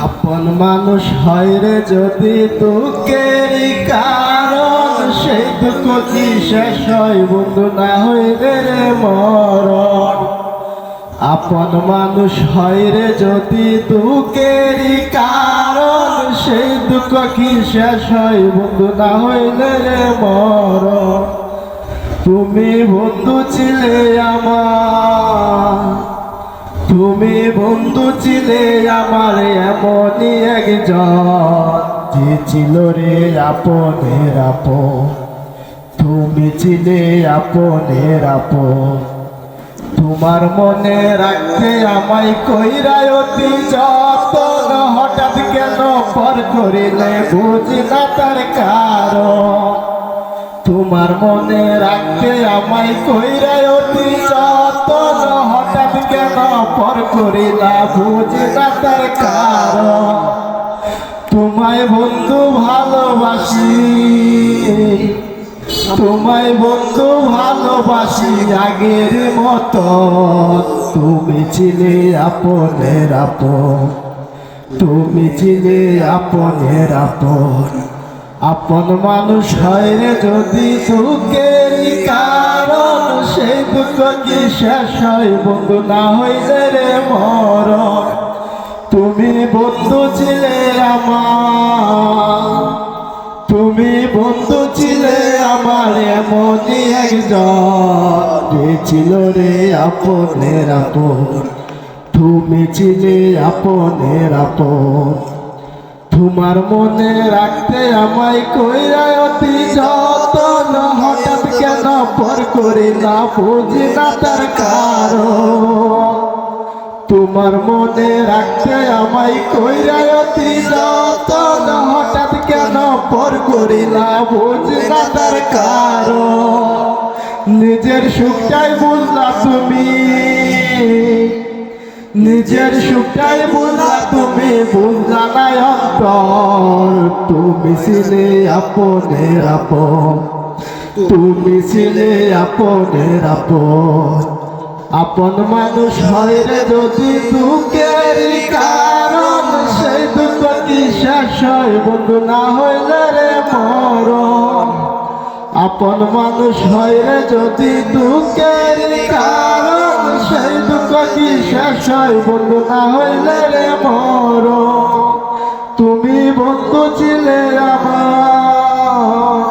আপন মানুষ হয় রে যদি দুঃখেরই কারণ, সেই দুঃখ কি শেষ হয় বন্ধু না হইলে রে মরণ। আপন মানুষ হয় রে যদি দুঃখেরই কারণ, সেই দুঃখ কি শেষ হয় বন্ধু না হইলে রে মরণ। তুমি বন্ধু ছিলে আমার, তুমি বন্ধু ছিলে আমার এমনই একজন, যে ছিল রে আপনের আপন। তুমি ছিলে আপনের আপন, তোমার মনে রাখতে আমায় কইরাই অতি যতন। হঠাৎ কেন পর করিলে বুঝি না তার কারণ। তোমার মনে রাখতে আমায় কইরাই অতি যতন। হঠাৎ কেন পর করিলা বুঝি না তার কারণ। তোমায় বন্ধু ভালোবাসি, তোমায় বন্ধু ভালোবাসি আগের মতো। তুমি ছিলে আপনের আপন, তুমি ছিলে আপনের আপন। আপন মানুষ হয় রে যদি দুঃখেরই কারণ, সেই দুঃখ কি শেষ হয় বন্ধু না হইলে রে মরণ। তুমি বন্ধু ছিলে আমার, তুমি বন্ধু ছিলে আমার এমনই একজন, যে ছিল রে আপনের আপন। তুমি ছিলে আপনের আপন, তোমার মনে রাখতে আমায় কইরাই অতি যতন। হঠাৎ কেন পর করিলা বুঝি না তার কারণ। তোমার মনে রাখতে আমায় কইরাই অতি যতন। হঠাৎ কেন পর করিলা বুঝি না তার কারণ। নিজের সুখটাই বুঝলা তুমি, নিজের সুখটাই বুঝলা তুমি, বুঝলা না অন্তর। তুমি ছিলে আপনের আপন, তুমি ছিলে আপনের আপন। আপন মানুষ হয় রে যদি দুঃখেরই কারণ, সেই দুঃখ কি শেষ হয় বন্ধু না হইলে রে মরণ। আপন মানুষ হয় রে যদি দুঃখেরই কারণ, সেই দুঃখ কি শেষ হয় বন্ধু না হইলে রে মরণ। তুমি বন্ধু ছিলে আমার,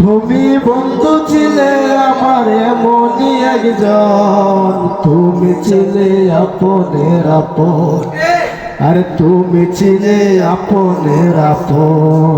তুমি বন্ধু ছিলে আমার এমনই একজন, তুমি ছিলে আপনের আপন। আর তুমি ছিলে আপনের আপন।